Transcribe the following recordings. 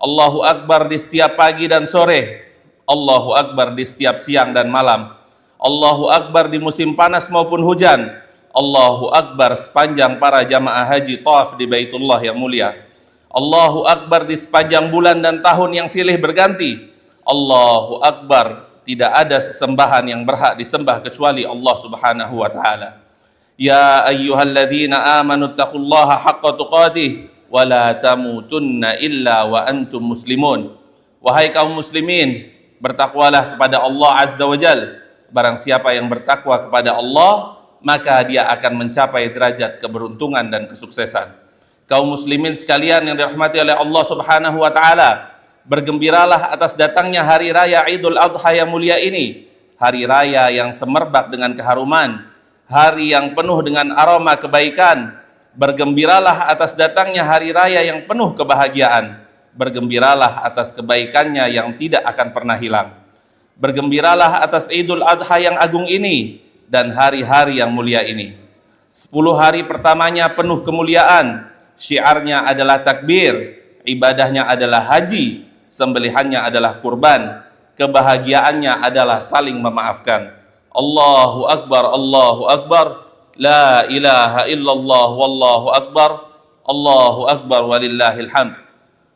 Allahu Akbar di setiap pagi dan sore, Allahu Akbar di setiap siang dan malam, Allahu Akbar di musim panas maupun hujan, Allahu Akbar sepanjang para jamaah haji tawaf di Baitullah yang mulia, Allahu Akbar di sepanjang bulan dan tahun yang silih berganti, Allahu Akbar, tidak ada sesembahan yang berhak disembah kecuali Allah Subhanahu wa taala. Ya ayyuhalladzina amanu taqullaha haqqa tuqatih wa la tamutunna illa wa antum muslimun. Wahai kaum muslimin, bertakwalah kepada Allah Azza wa Jal. Barang siapa yang bertakwa kepada Allah, maka dia akan mencapai derajat keberuntungan dan kesuksesan. Kaum muslimin sekalian yang dirahmati oleh Allah Subhanahu wa taala, bergembiralah atas datangnya hari raya Idul Adha yang mulia ini. Hari raya yang semerbak dengan keharuman, hari yang penuh dengan aroma kebaikan. Bergembiralah atas datangnya hari raya yang penuh kebahagiaan. Bergembiralah atas kebaikannya yang tidak akan pernah hilang. Bergembiralah atas Idul Adha yang agung ini dan hari-hari yang mulia ini. 10 hari pertamanya penuh kemuliaan. Syiarnya adalah takbir, ibadahnya adalah haji, sembelihannya adalah kurban, kebahagiaannya adalah saling memaafkan. Allahu Akbar, Allahu Akbar, la ilaha illallah, wallahu akbar, Allahu Akbar walillahil hamd.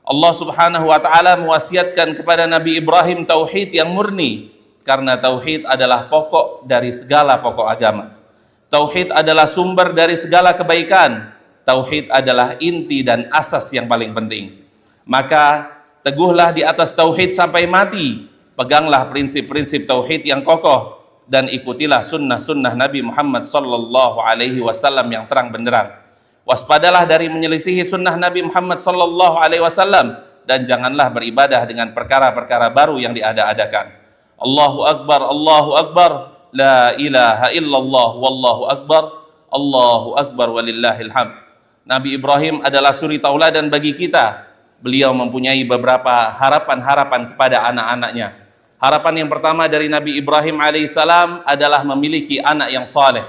Allah Subhanahu wa taala mewasiatkan kepada Nabi Ibrahim tauhid yang murni, karena tauhid adalah pokok dari segala pokok agama. Tauhid adalah sumber dari segala kebaikan. Tauhid adalah inti dan asas yang paling penting. Maka teguhlah di atas tauhid sampai mati. Peganglah prinsip-prinsip tauhid yang kokoh dan ikutilah sunnah-sunnah Nabi Muhammad sallallahu alaihi wasallam yang terang benderang. Waspadalah dari menyelisihi sunnah Nabi Muhammad sallallahu alaihi wasallam dan janganlah beribadah dengan perkara-perkara baru yang diada-adakan. Allahu Akbar, Allahu Akbar, la ilaha illallah, wallahu akbar, Allahu Akbar walillahil hamd. Nabi Ibrahim adalah suri tauladan bagi kita. Beliau mempunyai beberapa harapan-harapan kepada anak-anaknya. Harapan yang pertama dari Nabi Ibrahim alaihissalam adalah memiliki anak yang saleh.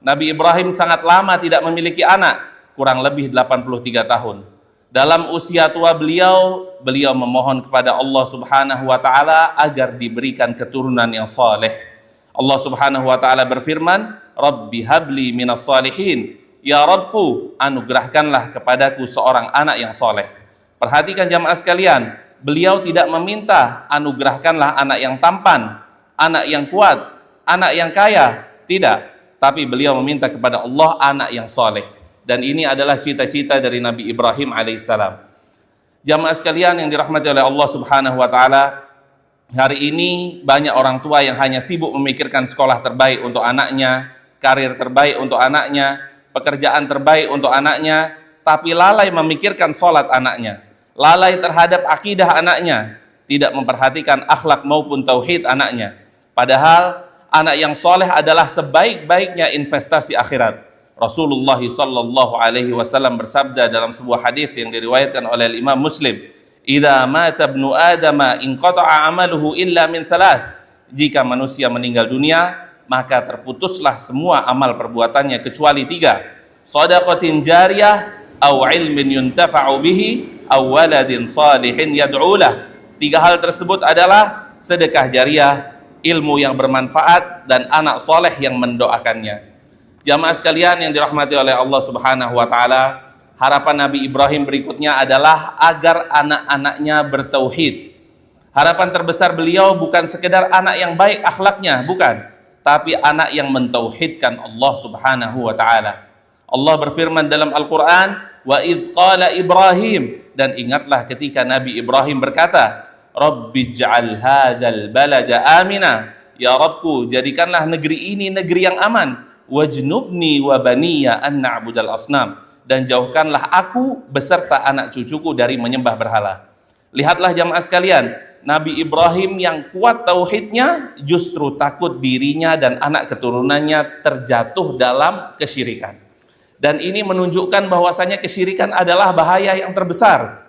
Nabi Ibrahim sangat lama tidak memiliki anak, kurang lebih 83 tahun. Dalam usia tua beliau memohon kepada Allah Subhanahu wa taala agar diberikan keturunan yang saleh. Allah Subhanahu wa taala berfirman, "Rabbi habli minas salihin." Ya Rabbku, anugerahkanlah kepadaku seorang anak yang saleh. Perhatikan jamaah sekalian, beliau tidak meminta anugerahkanlah anak yang tampan, anak yang kuat, anak yang kaya, tidak. Tapi beliau meminta kepada Allah anak yang soleh. Dan ini adalah cita-cita dari Nabi Ibrahim alaihissalam. Jamaah sekalian yang dirahmati oleh Allah Subhanahu wa taala, hari ini banyak orang tua yang hanya sibuk memikirkan sekolah terbaik untuk anaknya, karir terbaik untuk anaknya, pekerjaan terbaik untuk anaknya, tapi lalai memikirkan sholat anaknya, lalai terhadap akidah anaknya, tidak memperhatikan akhlak maupun tauhid anaknya. Padahal anak yang soleh adalah sebaik-baiknya investasi akhirat. Rasulullah sallallahu alaihi wasallam bersabda dalam sebuah hadis yang diriwayatkan oleh Imam Muslim, "Idza mata ibnu Adama inqata'a 'amaluhu illa min thalath." Jika manusia meninggal dunia, maka terputuslah semua amal perbuatannya kecuali 3. Shadaqatin jariyah, aw ilmin yuntafa'u bihi, aw waladin salihin yad'ulah. 3 hal tersebut adalah sedekah jariyah, ilmu yang bermanfaat, dan anak soleh yang mendoakannya. Jamaah sekalian yang dirahmati oleh Allah Subhanahu wa taala, harapan Nabi Ibrahim berikutnya adalah agar anak-anaknya bertauhid. Harapan terbesar beliau bukan sekedar anak yang baik akhlaknya, bukan, tapi anak yang mentauhidkan Allah Subhanahu wa taala. Allah berfirman dalam Al-Qur'an, "Wa idz qala Ibrahim," dan ingatlah ketika Nabi Ibrahim berkata, "Rabbij'al hadzal balada amina." Ya Rabbku, jadikanlah negeri ini negeri yang aman. Wajnubni wa baniya an na'budal asnam, dan jauhkanlah aku beserta anak cucuku dari menyembah berhala. Lihatlah jamaah sekalian, Nabi Ibrahim yang kuat tauhidnya justru takut dirinya dan anak keturunannya terjatuh dalam kesyirikan. Dan ini menunjukkan bahwasanya kesyirikan adalah bahaya yang terbesar.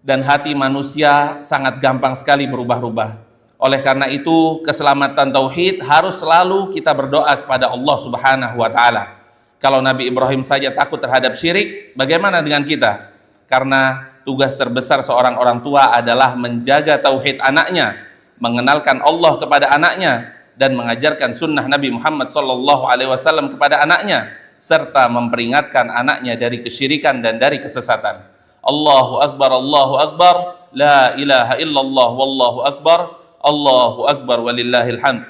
Dan hati manusia sangat gampang sekali berubah-ubah. Oleh karena itu, keselamatan tauhid harus selalu kita berdoa kepada Allah Subhanahu wa taala. Kalau Nabi Ibrahim saja takut terhadap syirik, bagaimana dengan kita? Karena tugas terbesar seorang orang tua adalah menjaga tauhid anaknya, mengenalkan Allah kepada anaknya, dan mengajarkan sunnah Nabi Muhammad SAW kepada anaknya, serta memperingatkan anaknya dari kesyirikan dan dari kesesatan. Allahu Akbar, la ilaha illallah, wallahu akbar walillahil hamd.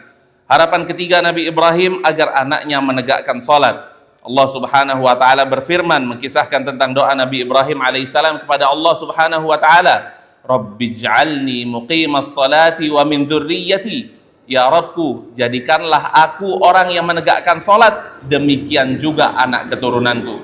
Harapan ketiga Nabi Ibrahim agar anaknya menegakkan salat. Allah Subhanahu wa taala berfirman mengkisahkan tentang doa Nabi Ibrahim alaihissalam kepada Allah Subhanahu wa taala, Rabbij'alni muqimas salati wa min dzurriyyati. Ya Rabbku, jadikanlah aku orang yang menegakkan salat, demikian juga anak keturunanku.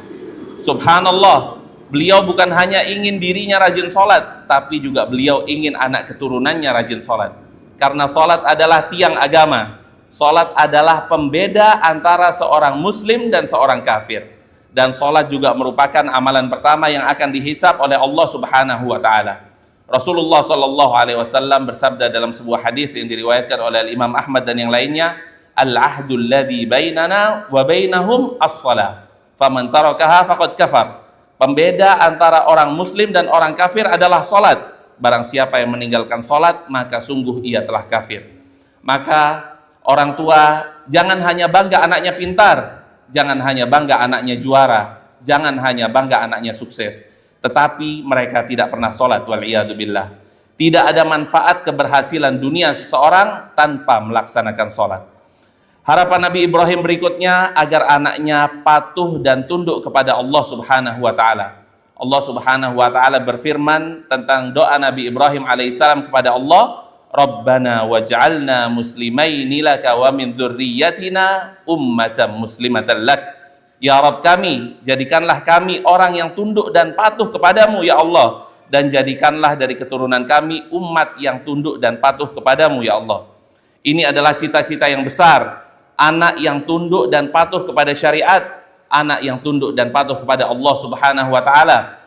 Subhanallah, beliau bukan hanya ingin dirinya rajin salat, tapi juga beliau ingin anak keturunannya rajin salat. Karena salat adalah tiang agama. Salat adalah pembeda antara seorang muslim dan seorang kafir. Dan salat juga merupakan amalan pertama yang akan dihisab oleh Allah Subhanahu wa taala. Rasulullah sallallahu alaihi wasallam bersabda dalam sebuah hadis yang diriwayatkan oleh Imam Ahmad dan yang lainnya, "Al-ahdul ladzi bainana wa bainahum as-shalah. Faman tarakaha faqad kafar." Pembeda antara orang muslim dan orang kafir adalah salat. Barang siapa yang meninggalkan salat, maka sungguh ia telah kafir. Maka orang tua jangan hanya bangga anaknya pintar, jangan hanya bangga anaknya juara, jangan hanya bangga anaknya sukses, tetapi mereka tidak pernah sholat, wal'iyadzubillah. Tidak ada manfaat keberhasilan dunia seseorang tanpa melaksanakan sholat. Harapan Nabi Ibrahim berikutnya agar anaknya patuh dan tunduk kepada Allah Subhanahu wa taala. Allah Subhanahu wa taala berfirman tentang doa Nabi Ibrahim alaihissalam kepada Allah, Rabbana waj'alna muslimaini laka wa min dzurriyyatina ummatan muslimatan lak. Ya Rabb kami, jadikanlah kami orang yang tunduk dan patuh kepadamu ya Allah, dan jadikanlah dari keturunan kami umat yang tunduk dan patuh kepadamu ya Allah. Ini adalah cita-cita yang besar, anak yang tunduk dan patuh kepada syariat, anak yang tunduk dan patuh kepada Allah Subhanahu wa taala,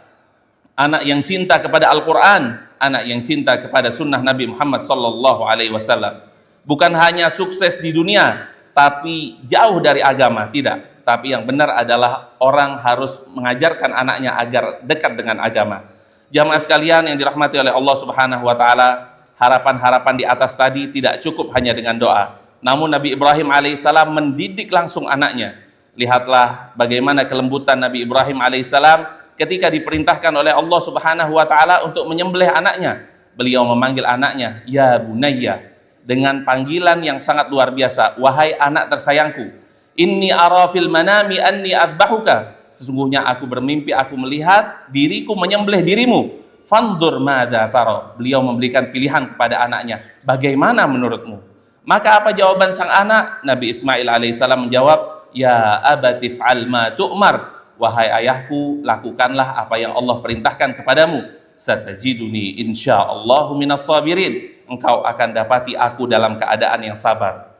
anak yang cinta kepada Al-Qur'an, anak yang cinta kepada sunnah Nabi Muhammad sallallahu alaihi wasallam. Bukan hanya sukses di dunia, tapi jauh dari agama, tidak. Tapi yang benar adalah orang harus mengajarkan anaknya agar dekat dengan agama. Jamaah sekalian yang dirahmati oleh Allah Subhanahu wa taala, harapan-harapan di atas tadi tidak cukup hanya dengan doa. Namun Nabi Ibrahim alaihissalam mendidik langsung anaknya. Lihatlah bagaimana kelembutan Nabi Ibrahim alaihissalam ketika diperintahkan oleh Allah Subhanahu wa taala untuk menyembelih anaknya. Beliau memanggil anaknya, "Ya bunayya," dengan panggilan yang sangat luar biasa, "Wahai anak tersayangku, inni ara fil manami anni adbahuka." Sesungguhnya aku bermimpi aku melihat diriku menyembelih dirimu. Fanzur madza tara. Beliau memberikan pilihan kepada anaknya, "Bagaimana menurutmu?" Maka apa jawaban sang anak? Nabi Ismail alaihissalam menjawab, "Ya abati fa'al ma tu'mar." Wahai ayahku, lakukanlah apa yang Allah perintahkan kepadamu. Satajiduni insyaallahu minas sabirin. Engkau akan dapati aku dalam keadaan yang sabar.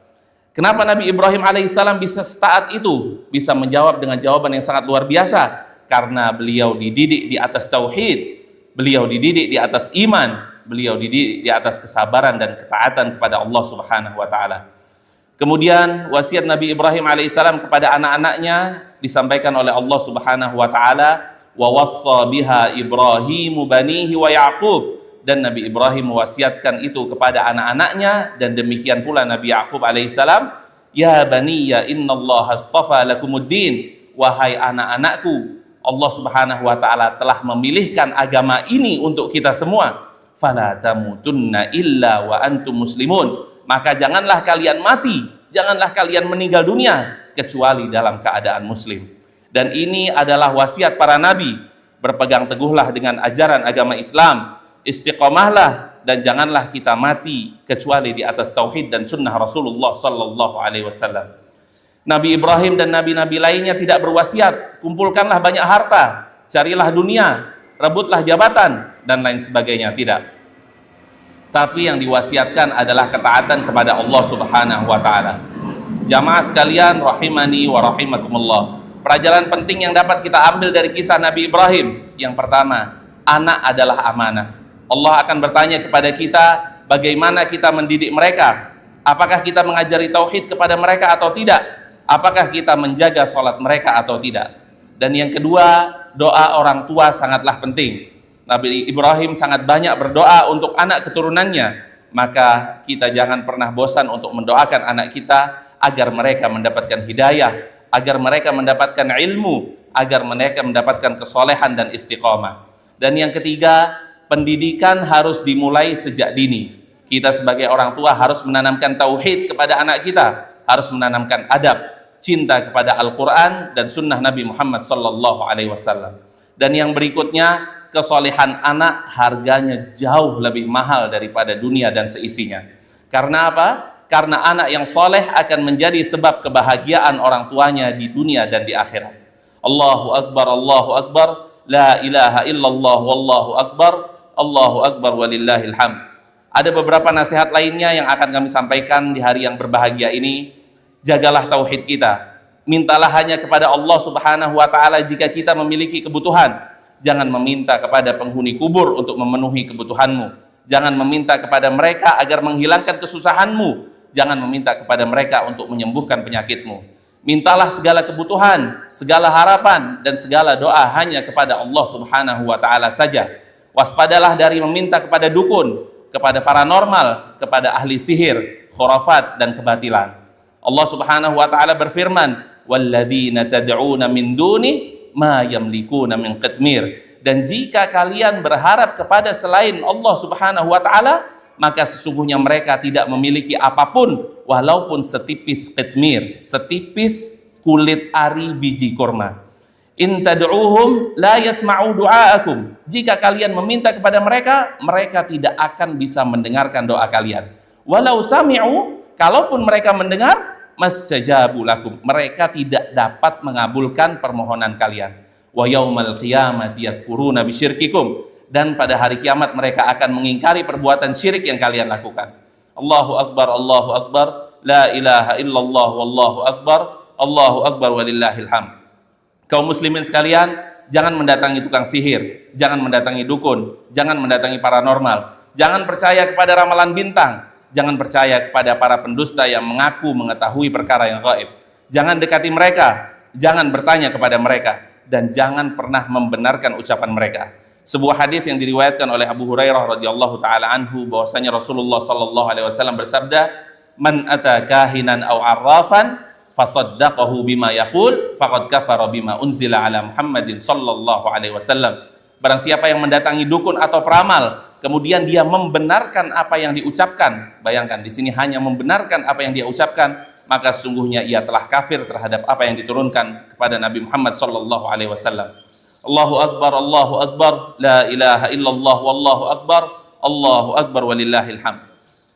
Kenapa Nabi Ibrahim alaihissalam bisa setaat itu? Bisa menjawab dengan jawaban yang sangat luar biasa? Karena beliau dididik di atas tauhid, beliau dididik di atas iman, beliau dididik di atas kesabaran dan ketaatan kepada Allah Subhanahu wa taala. Kemudian wasiat Nabi Ibrahim alaihissalam kepada anak-anaknya disampaikan oleh Allah Subhanahu wa taala, wa wassa biha Ibrahimu banihi wa Yaqub, dan Nabi Ibrahim mewasiatkan itu kepada anak-anaknya, dan demikian pula Nabi Yaqub alaihissalam, ya baniya innallaha astafa lakumuddin, wahai anak-anakku, Allah Subhanahu wa taala telah memilihkan agama ini untuk kita semua. Fala tamutunna illa wa antum muslimun. Maka janganlah kalian mati, janganlah kalian meninggal dunia kecuali dalam keadaan muslim. Dan ini adalah wasiat para nabi. Berpegang teguhlah dengan ajaran agama Islam, istiqomahlah, dan janganlah kita mati kecuali di atas tauhid dan sunnah Rasulullah sallallahu alaihi wasallam. Nabi Ibrahim dan nabi-nabi lainnya tidak berwasiat, kumpulkanlah banyak harta, carilah dunia, rebutlah jabatan, dan lain sebagainya. Tidak. Tapi yang diwasiatkan adalah ketaatan kepada Allah Subhanahu wa taala. Jamaah sekalian rahimani wa rahimakumullah. Pelajaran penting yang dapat kita ambil dari kisah Nabi Ibrahim. Yang pertama, anak adalah amanah. Allah akan bertanya kepada kita, bagaimana kita mendidik mereka? Apakah kita mengajari tauhid kepada mereka atau tidak? Apakah kita menjaga sholat mereka atau tidak? Dan yang kedua, doa orang tua sangatlah penting. Nabi Ibrahim sangat banyak berdoa untuk anak keturunannya. Maka kita jangan pernah bosan untuk mendoakan anak kita agar mereka mendapatkan hidayah, agar mereka mendapatkan ilmu, agar mereka mendapatkan kesolehan dan istiqomah. Dan yang ketiga, pendidikan harus dimulai sejak dini. Kita sebagai orang tua harus menanamkan tauhid kepada anak kita, harus menanamkan adab, cinta kepada Al-Quran dan sunnah Nabi Muhammad SAW. Dan yang berikutnya, kesolehan anak harganya jauh lebih mahal daripada dunia dan seisinya. Karena apa? Karena anak yang soleh akan menjadi sebab kebahagiaan orang tuanya di dunia dan di akhirat. Allahu Akbar, Allahu Akbar, la ilaha illallah, wallahu akbar, Allahu Akbar walillahil hamd. Ada beberapa nasihat lainnya yang akan kami sampaikan di hari yang berbahagia ini. Jagalah tauhid kita. Mintalah hanya kepada Allah Subhanahu wa taala jika kita memiliki kebutuhan. Jangan meminta kepada penghuni kubur untuk memenuhi kebutuhanmu. Jangan meminta kepada mereka agar menghilangkan kesusahanmu. Jangan meminta kepada mereka untuk menyembuhkan penyakitmu. Mintalah segala kebutuhan, segala harapan dan segala doa hanya kepada Allah Subhanahu wa taala saja. Waspadalah dari meminta kepada dukun, kepada paranormal, kepada ahli sihir, khurafat dan kebatilan. Allah Subhanahu wa taala berfirman, "Walladzina tad'una min dunihi ma yamlikuna min qitmir." Dan jika kalian berharap kepada selain Allah Subhanahu wa taala, maka sesungguhnya mereka tidak memiliki apapun walaupun setipis qitmir, setipis kulit ari biji kurma. In tad'uhum la yasma'u du'aakum. Jika kalian meminta kepada mereka, mereka tidak akan bisa mendengarkan doa kalian. Walau sami'u, kalaupun mereka mendengar, mastajabu lakum. Mereka tidak dapat mengabulkan permohonan kalian. Wa yaumal qiyamati yakfuruna bisyirkikum. Dan pada hari kiamat mereka akan mengingkari perbuatan syirik yang kalian lakukan. Allahu Akbar, Allahu Akbar, la ilaha illallah, wallahu akbar, Allahu Akbar walillahil hamd. Kaum muslimin sekalian, jangan mendatangi tukang sihir, jangan mendatangi dukun, jangan mendatangi paranormal, jangan percaya kepada ramalan bintang, jangan percaya kepada para pendusta yang mengaku mengetahui perkara yang gaib. Jangan dekati mereka, jangan bertanya kepada mereka, dan jangan pernah membenarkan ucapan mereka. Sebuah hadis yang diriwayatkan oleh Abu Hurairah radhiyallahu taala anhu bahwasanya Rasulullah sallallahu alaihi wasallam bersabda, "Man ata kahinan aw arrafan fasaddaqahu bima yaqul faqad kafara bima unzila ala Muhammadin sallallahu alaihi wasallam." Barang siapa yang mendatangi dukun atau peramal kemudian dia membenarkan apa yang diucapkan, bayangkan di sini hanya membenarkan apa yang dia ucapkan, maka sesungguhnya ia telah kafir terhadap apa yang diturunkan kepada Nabi Muhammad sallallahu alaihi wasallam. Allahu Akbar, Allahu Akbar, la ilaha illallah, wallahu akbar, Allahu Akbar walillahil hamd.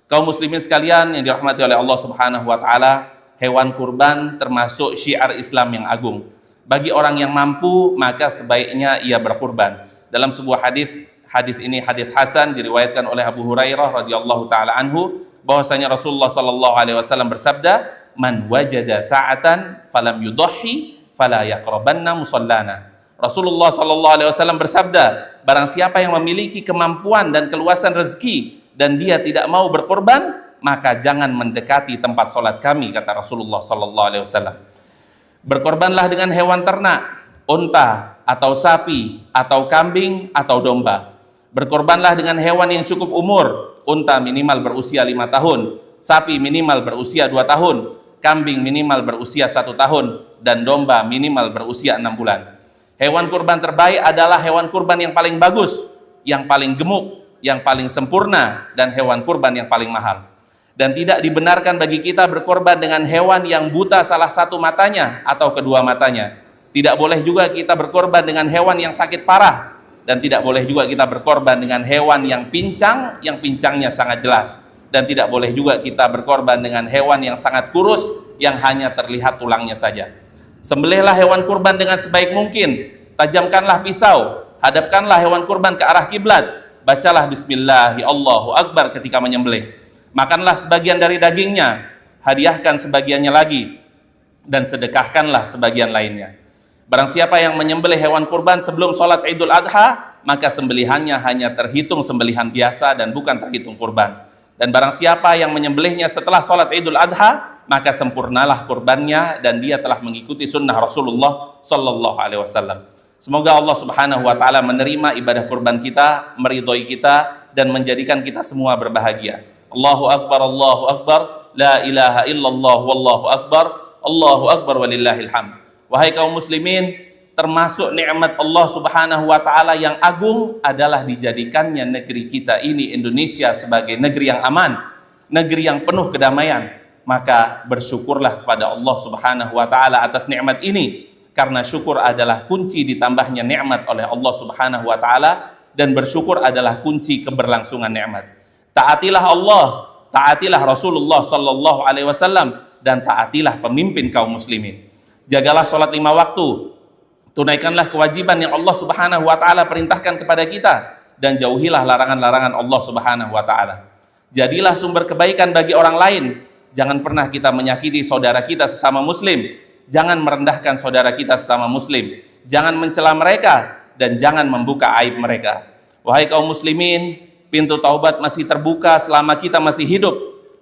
Kaum muslimin sekalian yang dirahmati oleh Allah Subhanahu wa taala, hewan kurban termasuk syiar Islam yang agung. Bagi orang yang mampu, maka sebaiknya ia berkurban. Dalam sebuah hadis ini hadis hasan diriwayatkan oleh Abu Hurairah radhiyallahu taala anhu bahwasanya Rasulullah sallallahu alaihi wasallam bersabda, "Man wajada sa'atan falam yudhi fala yaqrabanna musallana." Rasulullah sallallahu alaihi wasallam bersabda, barang siapa yang memiliki kemampuan dan keluasan rezeki dan dia tidak mau berkorban, maka jangan mendekati tempat sholat kami, kata Rasulullah sallallahu alaihi wasallam. Berkorbanlah dengan hewan ternak, unta atau sapi atau kambing atau domba. Berkorbanlah dengan hewan yang cukup umur, unta minimal berusia 5 tahun, sapi minimal berusia 2 tahun, kambing minimal berusia 1 tahun, dan domba minimal berusia 6 bulan. Hewan kurban terbaik adalah hewan kurban yang paling bagus, yang paling gemuk, yang paling sempurna, dan hewan kurban yang paling mahal. Dan tidak dibenarkan bagi kita berkorban dengan hewan yang buta salah satu matanya atau kedua matanya. Tidak boleh juga kita berkorban dengan hewan yang sakit parah, dan tidak boleh juga kita berkorban dengan hewan yang pincangnya sangat jelas, dan tidak boleh juga kita berkorban dengan hewan yang sangat kurus, yang hanya terlihat tulangnya saja. Sembelihlah hewan kurban dengan sebaik mungkin, tajamkanlah pisau, hadapkanlah hewan kurban ke arah kiblat, bacalah bismillahi Allahu Akbar ketika menyembelih, makanlah sebagian dari dagingnya, hadiahkan sebagiannya lagi, dan sedekahkanlah sebagian lainnya. Barang siapa yang menyembelih hewan kurban sebelum sholat Idul Adha, maka sembelihannya hanya terhitung sembelihan biasa dan bukan terhitung kurban. Dan barang siapa yang menyembelihnya setelah sholat Idul Adha, maka sempurnalah kurbannya dan dia telah mengikuti sunnah Rasulullah sallallahu alaihi wasallam. Semoga Allah Subhanahu wa taala menerima ibadah kurban kita, meridhoi kita, dan menjadikan kita semua berbahagia. Allahu akbar, Allahu akbar, la ilaha illallah, wallahu akbar, Allahu akbar walillahil hamd. Wahai kaum muslimin, termasuk nikmat Allah Subhanahu wa taala yang agung adalah dijadikannya negeri kita ini Indonesia sebagai negeri yang aman, negeri yang penuh kedamaian. Maka bersyukurlah kepada Allah Subhanahu wa taala atas nikmat ini, karena syukur adalah kunci ditambahnya nikmat oleh Allah Subhanahu wa taala, dan bersyukur adalah kunci keberlangsungan nikmat. Taatilah Allah, taatilah Rasulullah sallallahu alaihi wasallam, dan taatilah pemimpin kaum muslimin. Jagalah salat 5 waktu, tunaikanlah kewajiban yang Allah Subhanahu wa taala perintahkan kepada kita, dan jauhilah larangan-larangan Allah Subhanahu wa taala. Jadilah sumber kebaikan bagi orang lain. Jangan pernah kita menyakiti saudara kita sesama muslim. Jangan merendahkan saudara kita sesama muslim, jangan mencela mereka, dan jangan membuka aib mereka. Wahai kaum muslimin, pintu taubat masih terbuka selama kita masih hidup.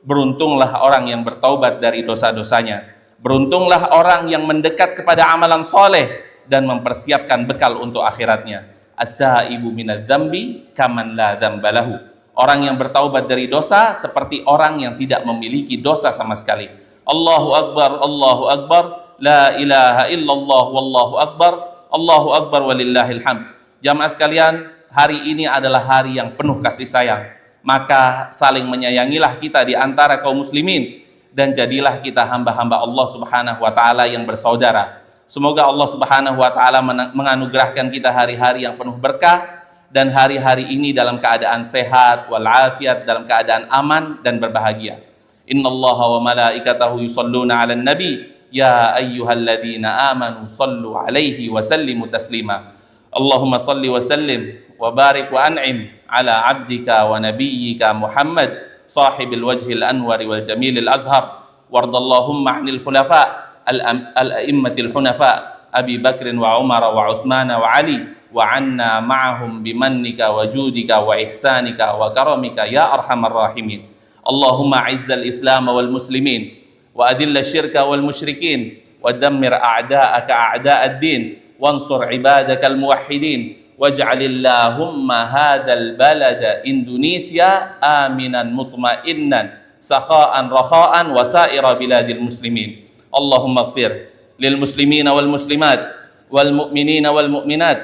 Beruntunglah orang yang bertaubat dari dosa-dosanya. Beruntunglah orang yang mendekat kepada amalan soleh dan mempersiapkan bekal untuk akhiratnya. At-taibu minadz-dzambi kaman la dzambalahu. Orang yang bertaubat dari dosa seperti orang yang tidak memiliki dosa sama sekali. Allahu akbar, Allahu akbar, la ilaha illallah, wallahu akbar, Allahu akbar walillahil hamd. Jamaah sekalian, hari ini adalah hari yang penuh kasih sayang. Maka saling menyayangilah kita di antara kaum muslimin, dan jadilah kita hamba-hamba Allah Subhanahu wa taala yang bersaudara. Semoga Allah Subhanahu wa taala menganugerahkan kita hari-hari yang penuh berkah, dan hari-hari ini dalam keadaan sehat walafiat, dalam keadaan aman dan berbahagia. Innallaha wa malaikatahu yusholluna 'alan nabi ya ayyuhalladzina amanu sallu alaihi wa sallimu taslima. Allahumma salli wa sallim wa barik wa an'im ala abdika wa nabiyyika Muhammad sahibil wajhil anwari wal jamilil azhar, wardallahumma 'anil khulafa al-a'immatil hunafa Abi Bakrin wa Umar wa Uthman wa Ali, wa 'anna ma'ahum bimannika wa judika wa ihsanika wa karamika ya arhamar rahimin. Allahumma 'izzal islam wal muslimin وأذل الشرك والمشركين ودمر أعداءك أعداء الدين وانصر عبادك الموحدين واجعل اللهم هذا البلد إندونيسيا آمنا مطمئنا سخاء رخاء وسائر بلاد المسلمين. اللهم اغفر للمسلمين والمسلمات والمؤمنين والمؤمنات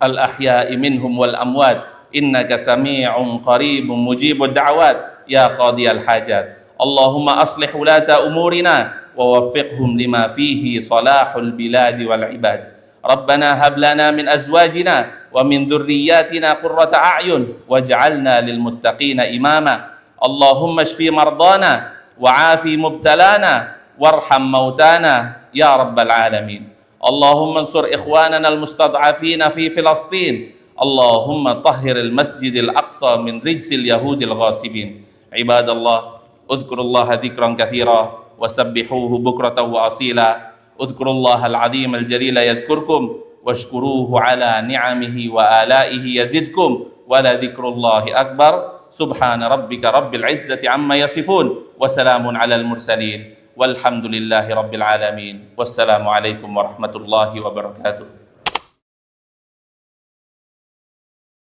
الأحياء منهم والأموات إنك سميع قريب مجيب الدعوات يا قاضي الحاجات. Allahumma aslih ulata umurina wa waffiqhum lima fihi salahul biladi wal ibad. Rabbana hab lana min azwajina wa min dhurriyyatina qurrata a'yun waj'alna lil muttaqina imama. Allahumma shfi mardana wa afi mubtalana warham mautana ya rabbal alamin. Allahumma ansur ikhwanana al mustad'afina fi Filastin. Allahumma tahhir al masjidil aqsa min rijsil yahudil ghasibin. Ibadallah, udhkurullaha dzikran katsira wasabbihuhu bukratan wa asila. Udhkurullahal azimul jalila yadhkurkum washkuruhu ala ni'amihi wa alaihi yazidkum wa la dzikrullahi akbar. Subhana rabbika rabbil izzati amma yasifun wa salamun alal mursalin walhamdulillahi rabbil alamin. Wassalamu alaikum warahmatullahi wabarakatuh.